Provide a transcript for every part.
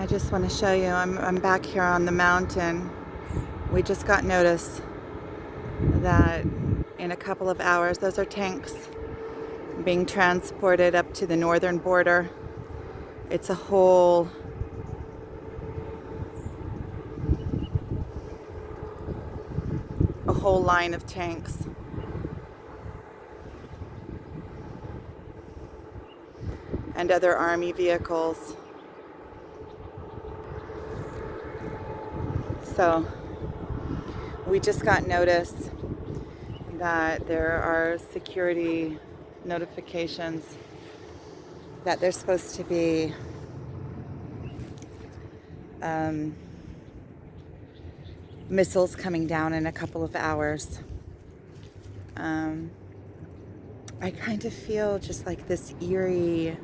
I just want to show you, I'm back here on the mountain. We just got notice that in a couple of hours, those are tanks being transported up to the northern border. It's a whole line of tanks. And other army vehicles. So we just got notice that there are security notifications that there's supposed to be missiles coming down in a couple of hours. I kind of feel just like this eerie,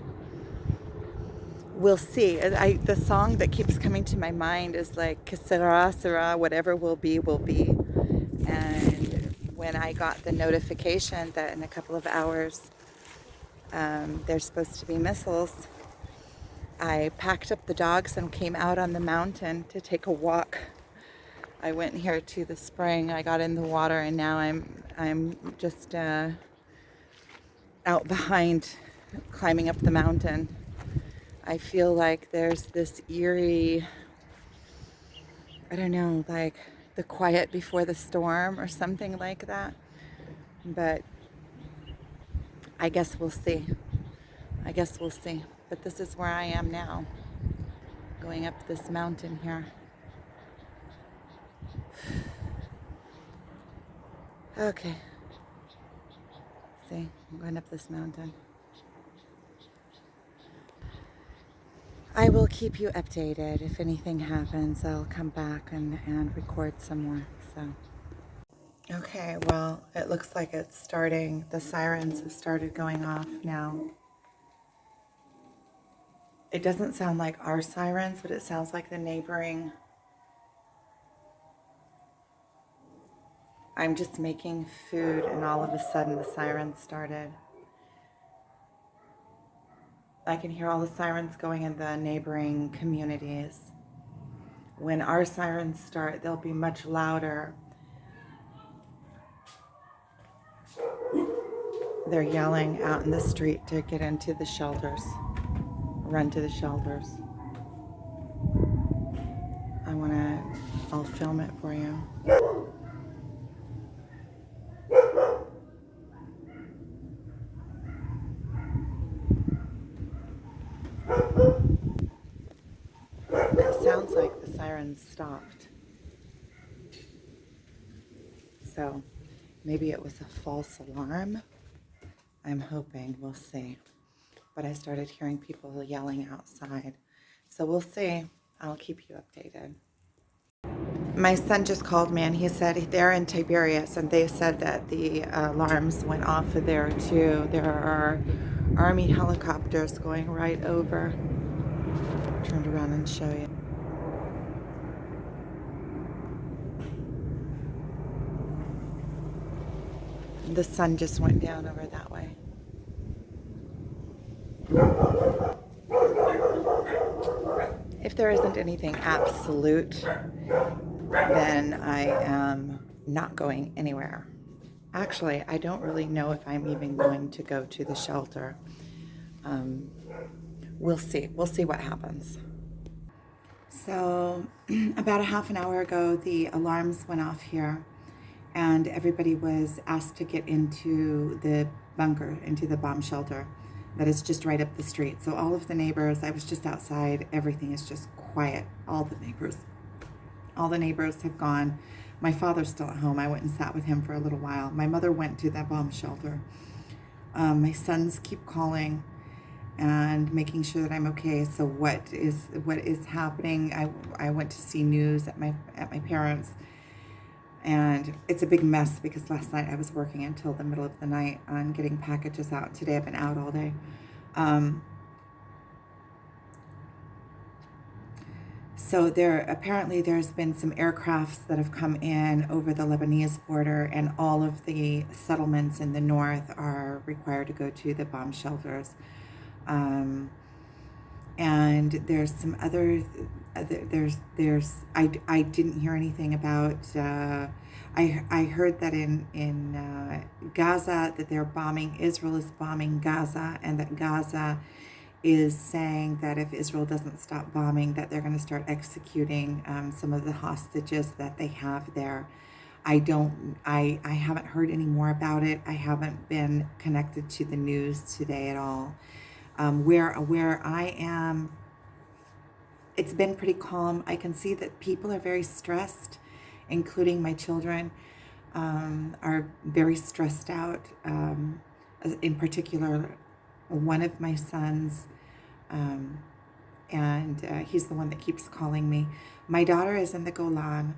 we'll see. The song that keeps coming to my mind is like, que sera, sera, whatever will be, will be. And when I got the notification that in a couple of hours there's supposed to be missiles, I packed up the dogs and came out on the mountain to take a walk. I went here to the spring, I got in the water, and now I'm just out behind, climbing up the mountain. I feel like there's this eerie, I don't know, like the quiet before the storm or something like that. But I guess we'll see. I guess we'll see. But this is where I am now, going up this mountain here. Okay. See, I'm going up this mountain. I will keep you updated. If anything happens, I'll come back and record some more. So, okay, well, it looks like it's starting. The sirens have started going off now. It doesn't sound like our sirens, but it sounds like the neighboring. I'm just making food, and all of a sudden the sirens started. I can hear all the sirens going in the neighboring communities. When our sirens start, they'll be much louder. They're yelling out in the street to get into the shelters, run to the shelters. I'll film it for you. It sounds like the sirens stopped. So maybe it was a false alarm. I'm hoping, we'll see. But I started hearing people yelling outside. So we'll see. I'll keep you updated. My son just called me and he said they're in Tiberias and they said that the alarms went off there too. There are Army helicopters going right over. Turned around and show you. The sun just went down over that way. If there isn't anything absolute, then I am not going anywhere. Actually, I don't really know if I'm even going to go to the shelter. We'll see. We'll see what happens. So about a half an hour ago, the alarms went off here and everybody was asked to get into the bunker, into the bomb shelter that is just right up the street. So all of the neighbors, I was just outside, everything is just quiet. All the neighbors have gone. My father's still at home. I went and sat with him for a little while. My mother went to that bomb shelter. My sons keep calling and making sure that I'm okay. So what is happening? I went to see news at my parents', and it's a big mess because last night I was working until the middle of the night on getting packages out. Today I've been out all day. So there's been some aircrafts that have come in over the Lebanese border, and all of the settlements in the north are required to go to the bomb shelters. And there's some other I didn't hear anything about. I heard that in Gaza that they're bombing. Israel is bombing Gaza, and that Gaza is saying that if Israel doesn't stop bombing, that they're going to start executing some of the hostages that they have there. I haven't heard any more about it. I haven't been connected to the news today at all. Where I am, it's been pretty calm. I can see that people are very stressed, including my children, are very stressed out. In particular, one of my sons, um, and he's the one that keeps calling me. My daughter is in the Golan.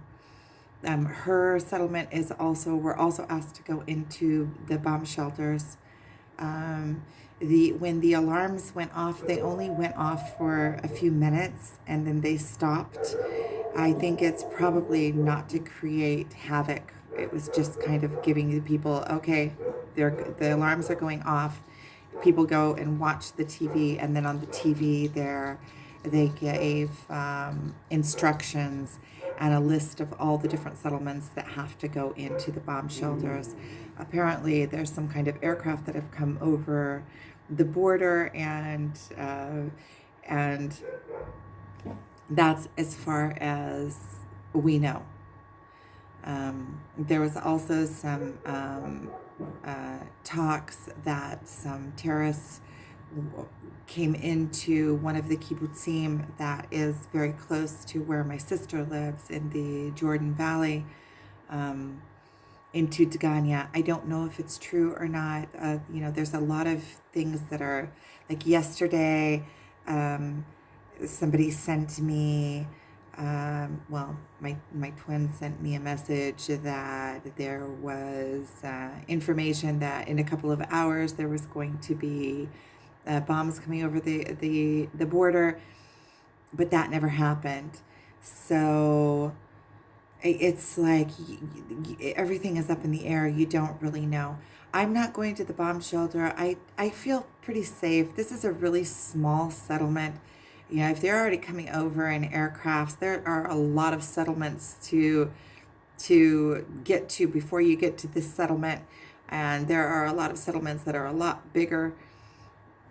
Her settlement is also, we're also asked to go into the bomb shelters. Um, when the alarms went off, they only went off for a few minutes and then they stopped. I think it's probably not to create havoc. It was just kind of giving the people, okay, the alarms are going off. People go and watch the TV, and then on the TV they gave instructions and a list of all the different settlements that have to go into the bomb shelters. Apparently, there's some kind of aircraft that have come over the border, and that's as far as we know. There was also some talks that some terrorists came into one of the kibbutzim that is very close to where my sister lives in the Jordan Valley, into Dagania. I don't know if it's true or not. There's a lot of things that are, like yesterday, somebody sent me, my twin sent me a message that there was information that in a couple of hours there was going to be bombs coming over the border, but that never happened. So it's like everything is up in the air. You don't really know. I'm not going to the bomb shelter. I feel pretty safe. This is a really small settlement. If they're already coming over in aircrafts, there are a lot of settlements to get to before you get to this settlement. And there are a lot of settlements that are a lot bigger.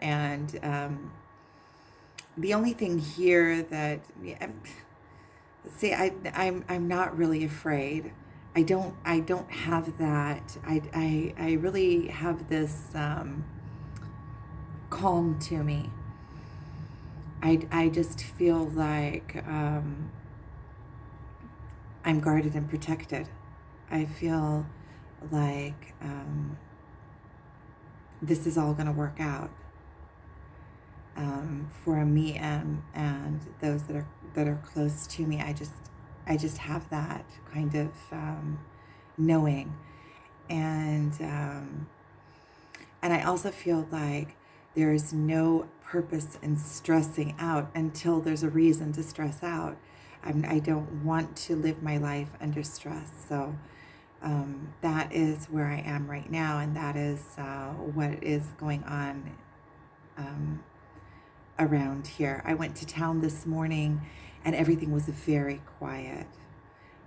And the only thing here that, see, I'm not really afraid. I don't have that. I really have this calm to me. I just feel like I'm guarded and protected. I feel like this is all going to work out for me and those that are close to me. I just have that kind of knowing, and I also feel like there is no purpose in stressing out until there's a reason to stress out. I don't want to live my life under stress. So that is where I am right now, and that is what is going on around here. I went to town this morning, and everything was very quiet.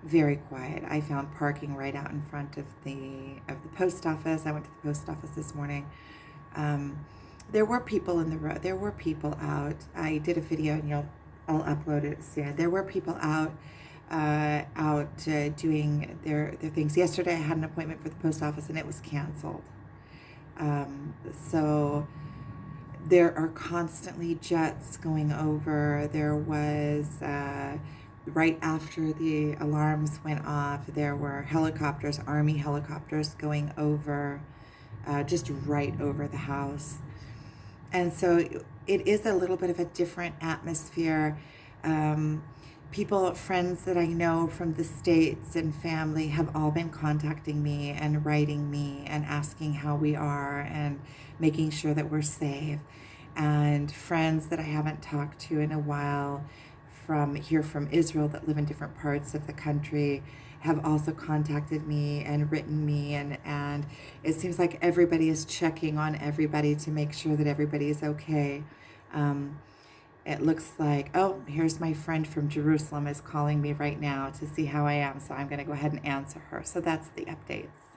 Very quiet. I found parking right out in front of the post office. I went to the post office this morning. There were people in the road. There were people out. I did a video, and I'll upload it soon. There were people out doing their things. Yesterday, I had an appointment for the post office, and it was canceled. So there are constantly jets going over. There was right after the alarms went off, there were helicopters, Army helicopters going over, just right over the house. And so it is a little bit of a different atmosphere. Friends that I know from the States and family have all been contacting me and writing me and asking how we are and making sure that we're safe. And friends that I haven't talked to in a while from Israel that live in different parts of the country have also contacted me and written me, and it seems like everybody is checking on everybody to make sure that everybody is okay. it looks like, oh, here's my friend from Jerusalem is calling me right now to see how I am. So I'm going to go ahead and answer her. So that's the updates.